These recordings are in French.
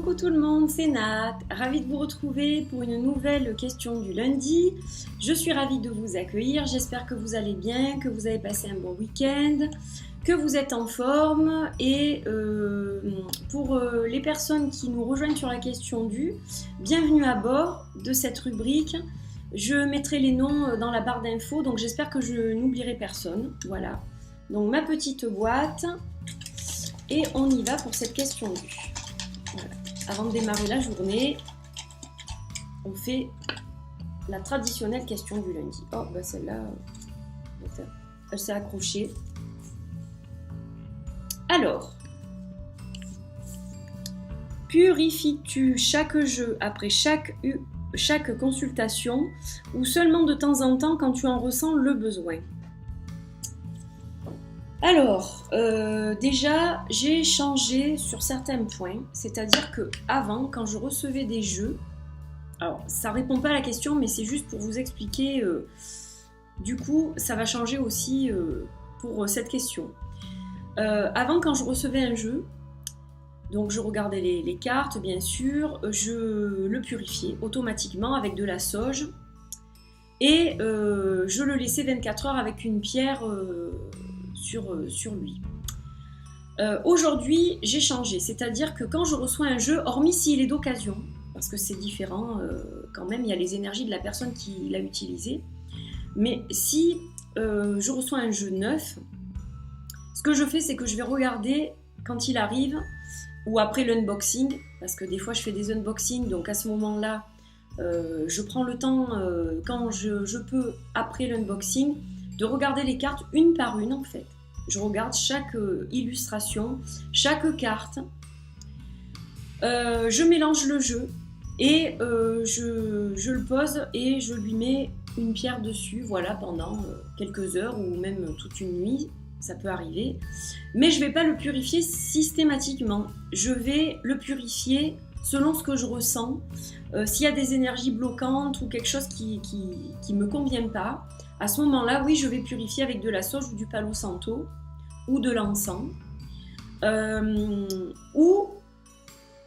Coucou tout le monde, c'est Nat, ravie de vous retrouver pour une nouvelle question du lundi. Je suis ravie de vous accueillir, j'espère que vous allez bien, que vous avez passé un bon week-end, que vous êtes en forme et pour les personnes qui nous rejoignent sur la question du, bienvenue à bord de cette rubrique. Je mettrai les noms dans la barre d'infos, donc j'espère que je n'oublierai personne. Voilà, donc ma petite boîte et on y va pour cette question du. Voilà. Avant de démarrer la journée, on fait la traditionnelle question du lundi. Oh, bah celle-là, elle s'est accrochée. Alors, purifies-tu chaque jeu après chaque consultation ou seulement de temps en temps quand tu en ressens le besoin? Alors, déjà, j'ai changé sur certains points, c'est-à-dire que avant, quand je recevais des jeux, alors ça répond pas à la question, mais c'est juste pour vous expliquer, du coup, ça va changer aussi pour cette question. Avant, quand je recevais un jeu, donc je regardais les cartes, bien sûr, je le purifiais automatiquement avec de la sauge et je le laissais 24 heures avec une pierre sur lui. Aujourd'hui, j'ai changé, c'est-à-dire que quand je reçois un jeu, hormis s'il est d'occasion, parce que c'est différent quand même, il y a les énergies de la personne qui l'a utilisé, mais si je reçois un jeu neuf, ce que je fais, c'est que je vais regarder quand il arrive, ou après l'unboxing, parce que des fois je fais des unboxings, donc à ce moment-là, je prends le temps, quand je peux, après l'unboxing, de regarder les cartes une par une en fait. Je regarde chaque illustration, chaque carte. Je mélange le jeu et je le pose et je lui mets une pierre dessus, voilà, pendant quelques heures ou même toute une nuit, ça peut arriver. Mais je ne vais pas le purifier systématiquement. Je vais le purifier selon ce que je ressens. S'il y a des énergies bloquantes ou quelque chose qui me convient pas, à ce moment-là, oui, je vais purifier avec de la sauge ou du palo santo ou de l'encens ou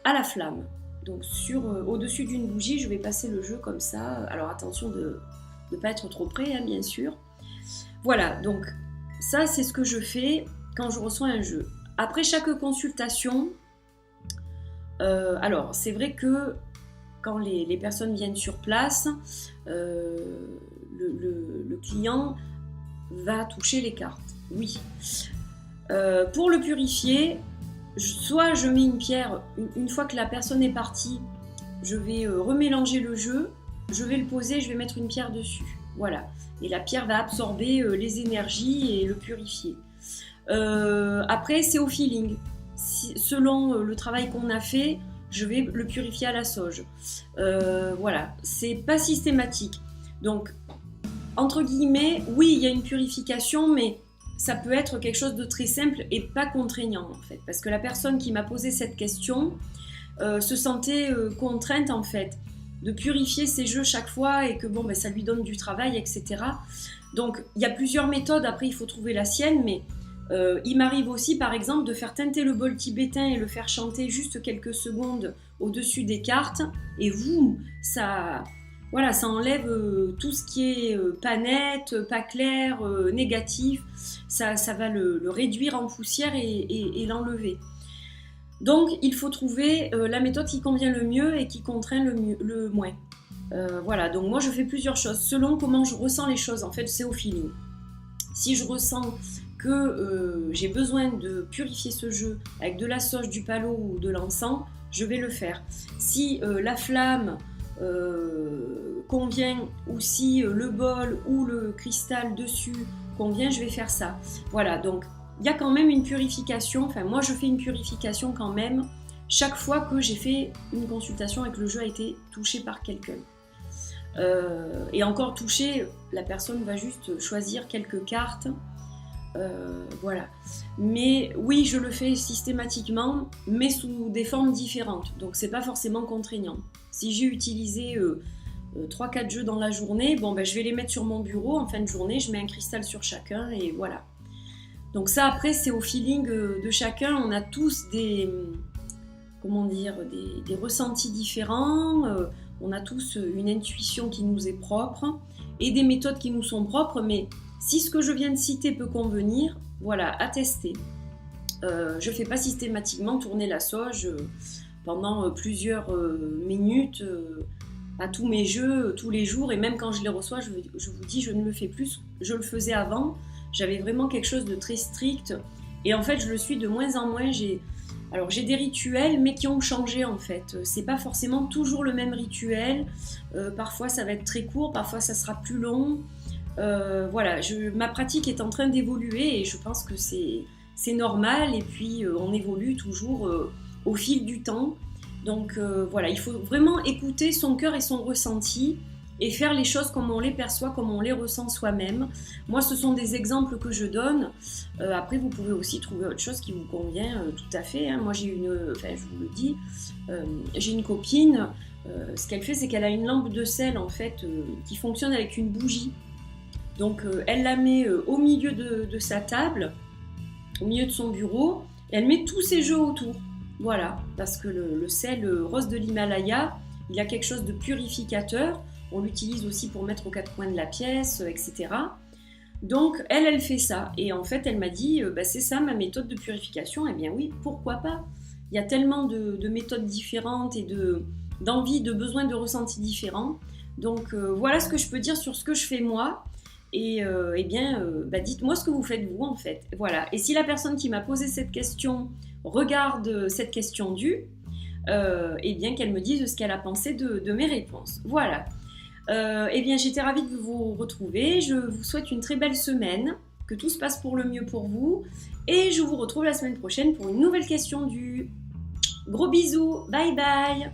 à la flamme. Donc au-dessus d'une bougie, je vais passer le jeu comme ça. Alors attention de ne pas être trop près, hein, bien sûr. Voilà, donc ça c'est ce que je fais quand je reçois un jeu. Après chaque consultation, alors c'est vrai que quand les personnes viennent sur place, le client va toucher les cartes, oui. Pour le purifier, soit je mets une pierre, une fois que la personne est partie, je vais remélanger le jeu, je vais le poser, je vais mettre une pierre dessus, voilà. Et la pierre va absorber les énergies et le purifier. Après, c'est au feeling. Selon le travail qu'on a fait, je vais le purifier à la sauge. Voilà, c'est pas systématique. Donc, entre guillemets, oui, il y a une purification, mais ça peut être quelque chose de très simple et pas contraignant, en fait. Parce que la personne qui m'a posé cette question se sentait contrainte, en fait, de purifier ses jeux chaque fois et que, bon, ben, ça lui donne du travail, etc. Donc, il y a plusieurs méthodes. Après, il faut trouver la sienne, mais il m'arrive aussi, par exemple, de faire teinter le bol tibétain et le faire chanter juste quelques secondes au-dessus des cartes. Et vous, ça enlève tout ce qui est pas net, pas clair, négatif. Ça va le réduire en poussière et l'enlever. Donc, il faut trouver la méthode qui convient le mieux et qui contraint le moins. Voilà, donc moi je fais plusieurs choses selon comment je ressens les choses. En fait, c'est au feeling. Si je ressens que j'ai besoin de purifier ce jeu avec de la sauge, du palo ou de l'encens, je vais le faire. Si la flamme convient ou si le bol ou le cristal dessus convient, je vais faire ça. Voilà, donc il y a quand même une purification, enfin moi je fais une purification quand même chaque fois que j'ai fait une consultation et que le jeu a été touché par quelqu'un. Et encore touché, la personne va juste choisir quelques cartes. Voilà. Mais oui, je le fais systématiquement, mais sous des formes différentes. Donc c'est pas forcément contraignant. Si j'ai utilisé 3-4 jeux dans la journée, bon, ben, je vais les mettre sur mon bureau en fin de journée, je mets un cristal sur chacun et voilà. Donc ça après c'est au feeling de chacun, on a tous comment dire, des ressentis différents, on a tous une intuition qui nous est propre et des méthodes qui nous sont propres, mais si ce que je viens de citer peut convenir, voilà, à tester. Je ne fais pas systématiquement tourner la sauge pendant plusieurs minutes à tous mes jeux, tous les jours, et même quand je les reçois, je vous dis, je ne le fais plus. Je le faisais avant, j'avais vraiment quelque chose de très strict, et en fait, je le suis de moins en moins. Alors j'ai des rituels, mais qui ont changé en fait. C'est pas forcément toujours le même rituel. Parfois, ça va être très court, parfois, ça sera plus long. Voilà, ma pratique est en train d'évoluer, et je pense que c'est normal, et puis on évolue toujours au fil du temps. Donc voilà, il faut vraiment écouter son cœur et son ressenti et faire les choses comme on les perçoit, comme on les ressent soi-même. Moi, ce sont des exemples que je donne. Après, vous pouvez aussi trouver autre chose qui vous convient tout à fait. Moi, je vous le dis, j'ai une copine. Ce qu'elle fait, c'est qu'elle a une lampe de sel en fait qui fonctionne avec une bougie. Donc, elle la met au milieu de sa table, au milieu de son bureau, et elle met tous ses jeux autour. Voilà, parce que le sel rose de l'Himalaya, il a quelque chose de purificateur. On l'utilise aussi pour mettre aux quatre coins de la pièce, etc. Donc, elle fait ça. Et en fait, elle m'a dit, c'est ça ma méthode de purification. Eh bien oui, pourquoi pas? Il y a tellement de méthodes différentes et d'envie, de besoins, de ressentis différents. Donc, voilà ce que je peux dire sur ce que je fais moi. Et dites-moi ce que vous faites vous, en fait. Voilà. Et si la personne qui m'a posé cette question regarde cette question qu'elle me dise ce qu'elle a pensé de mes réponses. Voilà. J'étais ravie de vous retrouver. Je vous souhaite une très belle semaine, que tout se passe pour le mieux pour vous, et je vous retrouve la semaine prochaine pour une nouvelle question du. Gros bisous, bye bye.